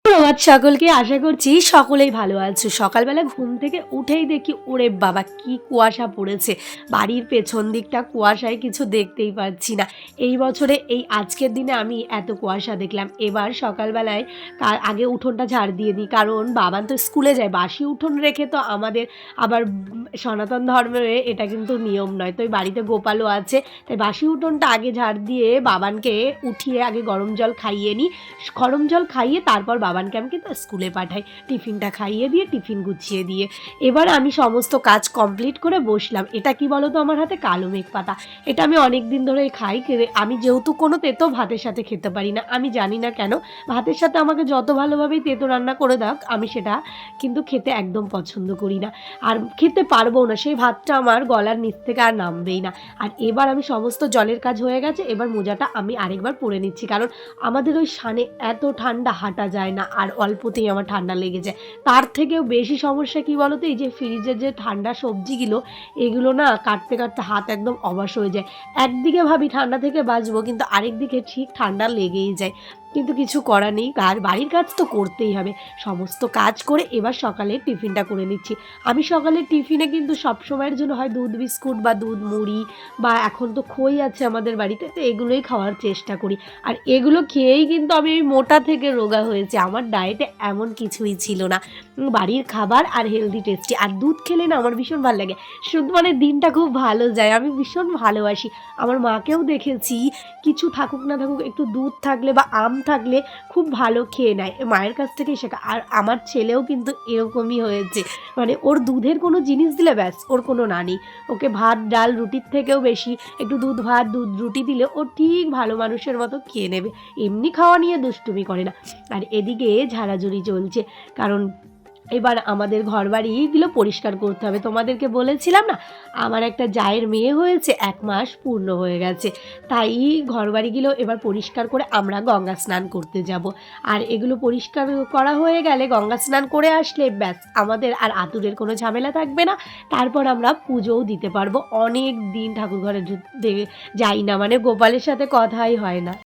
প্রভাত সকলকে, আশা করছি সকলেই ভালো আছো। সকালবেলা ঘুম থেকে উঠেই দেখি ওরে বাবা কি কুয়াশা পড়েছে। বাড়ির পেছন দিকটা কুয়াশায় কিছু দেখতেই পাচ্ছি না। এই বছরে এই আজকের দিনে আমি এত কুয়াশা দেখলাম। এবার সকালবেলায় আগে উঠোনটা ঝাড় দিয়ে দিই, কারণ বাবান তো স্কুলে যায়। বাসি উঠোন রেখে তো আমাদের আবার সনাতন ধর্মে এটা কিন্তু নিয়ম নয়। তো এই বাড়িতে গোপালও আছে, তাই বাসি উঠোনটা আগে ঝাড় দিয়ে বাবানকে উঠিয়ে আগে গরম জল খাইয়ে নিই। গরম জল খাইয়ে তারপর বাবানকে আমি কিন্তু স্কুলে পাঠাই, টিফিনটা খাইয়ে দিয়ে টিফিন গুছিয়ে দিয়ে। এবার আমি সমস্ত কাজ কমপ্লিট করে বসলাম। এটা কি বলো তো, আমার হাতে কালো মেঘ পাতা। এটা আমি অনেক দিন ধরেই খাই। আমি যেহেতু কোনো তেতো ভাতের সাথে খেতে পারি না, আমি জানি না কেন। ভাতের সাথে আমাকে যত ভালোভাবেই তেতো রান্না করে দাও, আমি সেটা কিন্তু খেতে একদম পছন্দ করি না, আর খেতে পারবো না। সেই ভাতটা আমার গলার নিচ থেকে আর নামবেই না। আর এবার আমি সমস্ত জলের কাজ হয়ে গেছে, এবার মোজাটা আমি আরেকবার পরে নিচ্ছি, কারণ আমাদের ওই সানে এত ঠান্ডা, হাঁটা যায় না, আর অল্পতেই আমার ঠান্ডা লেগে যায়। তার থেকেও বেশি সমস্যা কী বলো তো, এই যে ফ্রিজের যে ঠান্ডা সবজিগুলো, এগুলো না কাটতে কাটতে হাত একদম অবশ হয়ে যায়। একদিকে ভাবি ঠান্ডা থেকে বাঁচবো, কিন্তু আরেক দিকে ঠিক ঠান্ডা লেগেই যায়। কিন্তু কিছু করার নেই, আর বাড়ির কাজ তো করতেই হবে। সমস্ত কাজ করে এবার সকালে টিফিনটা করে নিচ্ছি। আমি সকালের টিফিনে কিন্তু সবসময়ের জন্য হয় দুধ বিস্কুট বা দুধ মুড়ি, বা এখন তো খই আছে আমাদের বাড়িতে, তো এগুলোই খাওয়ার চেষ্টা করি। আর এগুলো খেয়েই কিন্তু আমি ওই মোটা থেকে রোগা হয়েছি। আমার ডায়েটে এমন কিছুই ছিল না। বাড়ির খাবার আর হেলদি টেস্টি, আর দুধ খেলে না আমার ভীষণ ভালো লাগে। শুধু মানে দিনটা খুব ভালো যায়, আমি ভীষণ ভালোবাসি। আমার মাকেও দেখেছি, কিছু থাকুক না থাকুক একটু দুধ থাকলে বা আম থাকলে খুব ভালো খেয়ে নেয়। মায়ের কাছ থেকেই শেখা। আর আমার ছেলেও কিন্তু এরকমই হয়েছে। মানে ওর দুধের কোনো জিনিস দিলে ব্যাস ওর কোনো না নেই। ওকে ভাত ডাল রুটির থেকেও বেশি একটু দুধ ভাত দুধ রুটি দিলে ও ঠিক ভালো মানুষের মতো খেয়ে নেবে। এমনি খাওয়া নিয়ে দুষ্টুমি করে না। আর এদিকে ঝাড়াঝুড়ি চলছে, কারণ এবার আমাদের ঘরবাড়িগুলো পরিষ্কার করতে হবে। তোমাদেরকে বলেছিলাম না, আমার একটা জায়ের মেয়ে হয়েছে, 1 মাস পূর্ণ হয়ে গেছে। তাই ঘরবাড়িগুলো এবার পরিষ্কার করে আমরা গঙ্গা স্নান করতে যাব। আর এগুলো পরিষ্কার করা হয়ে গেলে, গঙ্গা স্নান করে আসলে ব্যাস আমাদের আর আতুরের কোনো ঝামেলা থাকবে না। তারপর আমরা পুজোও দিতে পারবো। অনেক দিন ঠাকুর ঘরে যাই না, মানে গোপালের সাথে কথাই হয় না।